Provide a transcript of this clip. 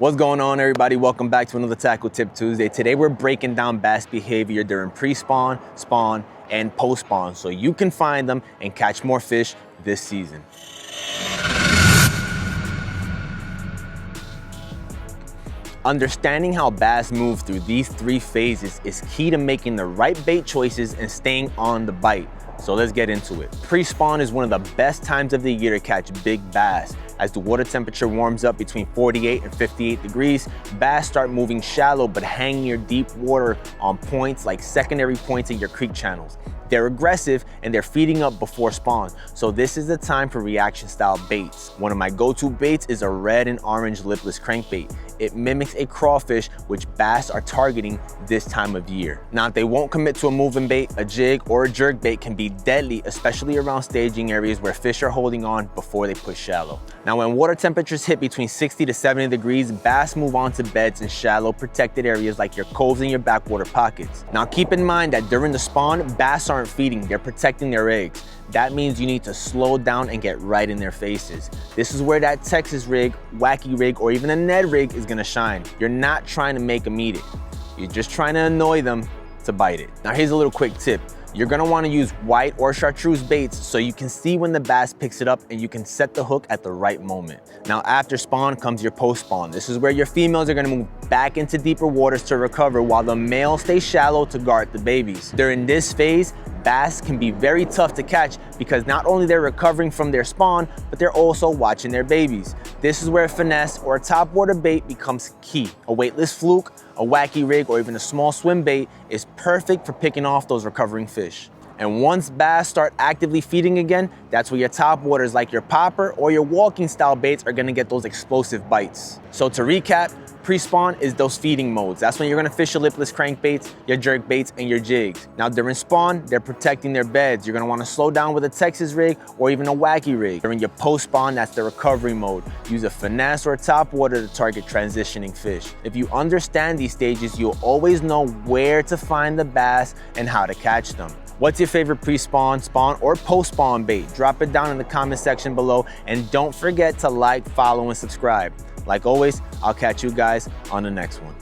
What's going on, everybody? Welcome back to another Tackle Tip Tuesday. Today we're breaking down bass behavior during pre-spawn, spawn, and post-spawn so you can find them and catch more fish this season. Understanding how bass move through these three phases is key to making the right bait choices and staying on the bite. So let's get into it. Pre-spawn is one of the best times of the year to catch big bass. As the water temperature warms up between 48 and 58 degrees, bass start moving shallow but hang near deep water on points like secondary points in your creek channels. They're aggressive and they're feeding up before spawn, so this is the time for reaction style baits. One of my go-to baits is a red and orange lipless crankbait. It mimics a crawfish, which bass are targeting this time of year. Now, if they won't commit to a moving bait, a jig or a jerk bait can be deadly, especially around staging areas where fish are holding on before they push shallow. Now, when water temperatures hit between 60 to 70 degrees, bass move on to beds in shallow protected areas like your coves and your backwater pockets. Now, keep in mind that during the spawn, bass aren't feeding, they're protecting their eggs. That means you need to slow down and get right in their faces. This is where that Texas rig, wacky rig, or even a Ned rig is gonna shine. You're not trying to make them eat it. You're just trying to annoy them to bite it. Now, here's a little quick tip. You're gonna wanna use white or chartreuse baits so you can see when the bass picks it up and you can set the hook at the right moment. Now, after spawn comes your post-spawn. This is where your females are gonna move back into deeper waters to recover while the males stay shallow to guard the babies. During this phase, bass can be very tough to catch because not only they're recovering from their spawn, but they're also watching their babies. This is where finesse or a topwater bait becomes key. A weightless fluke, a wacky rig, or even a small swim bait is perfect for picking off those recovering fish. And once bass start actively feeding again, that's where your top waters like your popper or your walking style baits are gonna get those explosive bites. So to recap, pre-spawn is those feeding modes. That's when you're gonna fish your lipless crankbaits, your jerk baits, and your jigs. Now during spawn, they're protecting their beds. You're gonna wanna slow down with a Texas rig or even a wacky rig. During your post-spawn, that's the recovery mode. Use a finesse or a top water to target transitioning fish. If you understand these stages, you'll always know where to find the bass and how to catch them. What's your favorite pre-spawn, spawn, or post-spawn bait? Drop it down in the comment section below, and don't forget to like, follow, and subscribe. Like always, I'll catch you guys on the next one.